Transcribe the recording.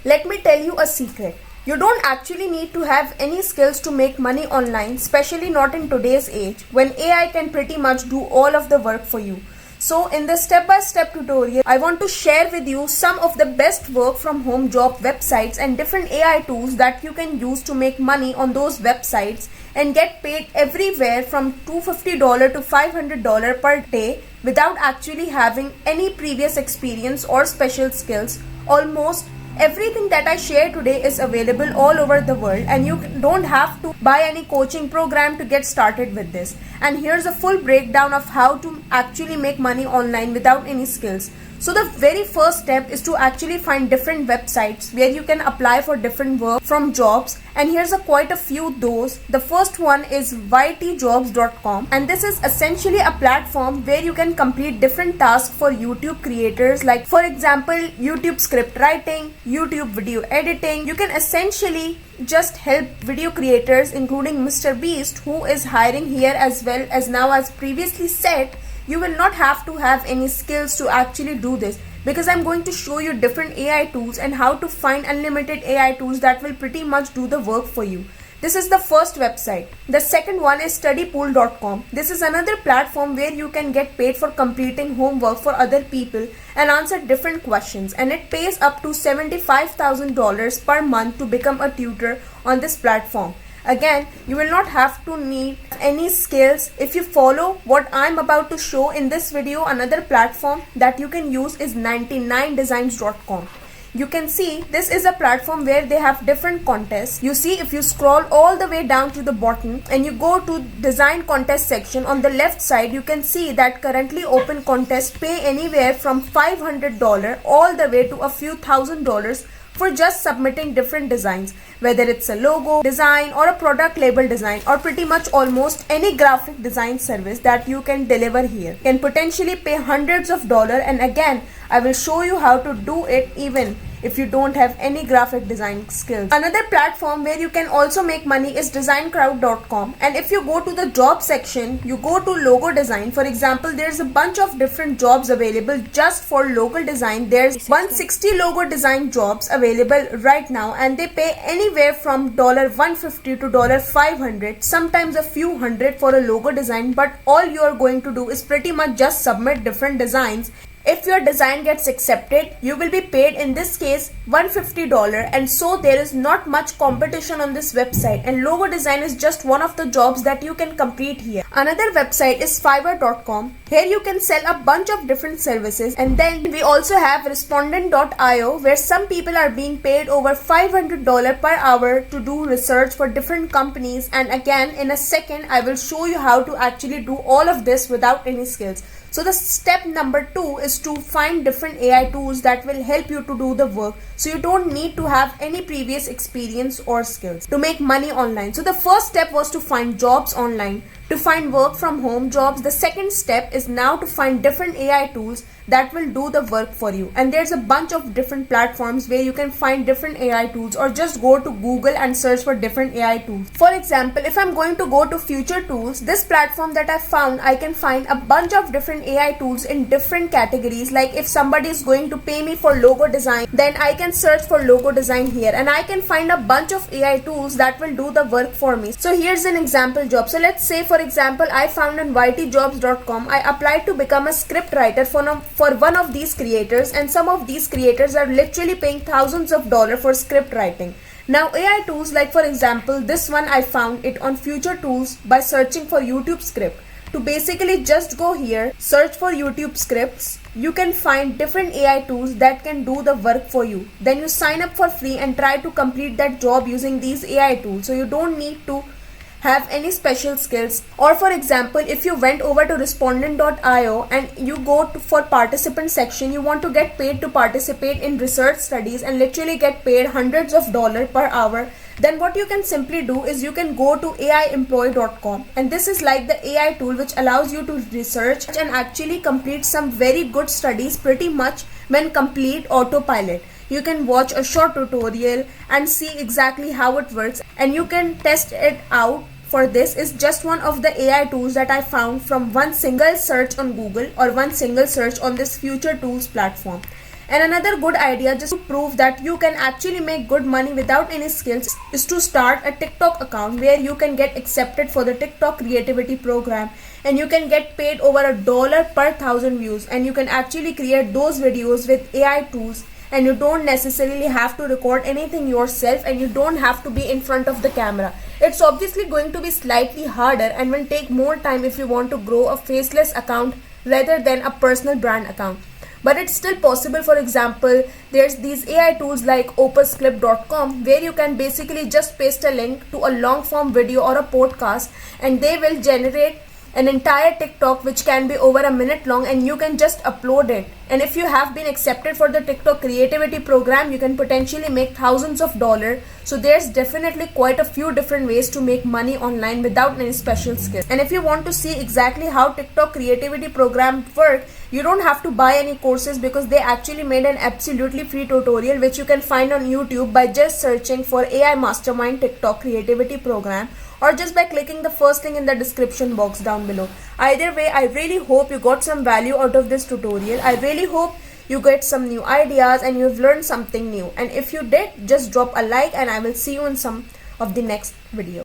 Let me tell you a secret. You don't actually need to have any skills to make money online, especially not in today's age when AI can pretty much do all of the work for you. So in this step-by-step tutorial, I want to share with you some of the best work from home job websites and different AI tools that you can use to make money on those websites and get paid everywhere from $250 to $500 per day without actually having any previous experience or special skills. Almost everything that I share today is available all over the world, and you don't have to buy any coaching program to get started with this. And here's a full breakdown of how to actually make money online without any skills. So the very first step is to actually find different websites where you can apply for different work from jobs, and here's quite a few those. The first one is ytjobs.com, and this is essentially a platform where you can complete different tasks for YouTube creators, like for example YouTube script writing, YouTube video editing. You can essentially just help video creators including Mr. Beast, who is hiring here as well. As now, as previously said, you will not have to have any skills to actually do this, because I'm going to show you different AI tools and how to find unlimited AI tools that will pretty much do the work for you. This is the first website. The second one is studypool.com. This is another platform where you can get paid for completing homework for other people and answer different questions, and it pays up to $75,000 per month to become a tutor on this platform. Again, you will not have to need any skills if you follow what I'm about to show in this video. Another platform that you can use is 99designs.com. You can see this is a platform where they have different contests. You see, if you scroll all the way down to the bottom and you go to design contest section on the left side, you can see that currently open contests pay anywhere from $500 all the way to a few $1,000s for just submitting different designs, whether it's a logo design or a product label design or pretty much almost any graphic design service that you can deliver here. You can potentially pay hundreds of dollars, and again I will show you how to do it even if you don't have any graphic design skills. Another platform where you can also make money is designcrowd.com, and if you go to the job section, you go to logo design. For example, there's a bunch of different jobs available just for logo design. There's 160 logo design jobs available right now, and they pay anywhere from $150 to $500, sometimes a few hundred for a logo design. But all you are going to do is pretty much just submit different designs. If your design gets accepted, you will be paid, in this case, $150, and so there is not much competition on this website, and logo design is just one of the jobs that you can complete here. Another website is fiverr.com. Here you can sell a bunch of different services, and then we also have respondent.io, where some people are being paid over $500 per hour to do research for different companies. And again, in a second I will show you how to actually do all of this without any skills. So the step number 2 is to find different AI tools that will help you to do the work, so you don't need to have any previous experience or skills to make money online. So the first step was to find jobs online, to find work from home jobs. The second step is now to find different AI tools that will do the work for you, and there's a bunch of different platforms where you can find different AI tools, or just go to Google and search for different AI tools. For example, if I'm going to go to Future Tools, this platform that I found, I can find a bunch of different AI tools in different categories. Like if somebody is going to pay me for logo design, then I can search for logo design here, and I can find a bunch of AI tools that will do the work for me. So here's an example job. So let's say, for example, I found on ytjobs.com. I applied to become a script writer for one of these creators, and some of these creators are literally paying thousands of dollars for script writing. Now AI tools, like for example this one, I found it on Future Tools by searching for YouTube script. To basically just go here, search for YouTube scripts, you can find different AI tools that can do the work for you. Then you sign up for free and try to complete that job using these AI tools, so you don't need to have any special skills. Or for example, if you went over to respondent.io and you go for participant section, you want to get paid to participate in research studies and literally get paid hundreds of dollars per hour, then what you can simply do is you can go to aiemployee.com, and this is like the AI tool which allows you to research and actually complete some very good studies pretty much when complete autopilot. You can watch a short tutorial and see exactly how it works, and you can test it out. For this is just one of the AI tools that I found from one single search on Google or one single search on this Future Tools platform. And another good idea, just to prove that you can actually make good money without any skills, is to start a TikTok account where you can get accepted for the TikTok creativity program, and you can get paid over $1 per 1,000 views, and you can actually create those videos with AI tools, and you don't necessarily have to record anything yourself, and you don't have to be in front of the camera. It's obviously going to be slightly harder and will take more time if you want to grow a faceless account rather than a personal brand account. But it's still possible. For example, there's these AI tools like opusclip.com where you can basically just paste a link to a long form video or a podcast, and they will generate an entire TikTok which can be over a minute long, and you can just upload it. And if you have been accepted for the TikTok creativity program, you can potentially make thousands of dollars. So there's definitely quite a few different ways to make money online without any special skills. And if you want to see exactly how TikTok creativity program work, you don't have to buy any courses, because they actually made an absolutely free tutorial which you can find on YouTube by just searching for AI Mastermind TikTok creativity program, or just by clicking the first link in the description box down below. Either way, I really hope you got some value out of this tutorial. I really hope you get some new ideas and you've learned something new. And if you did, just drop a like, and I will see you in some of the next video.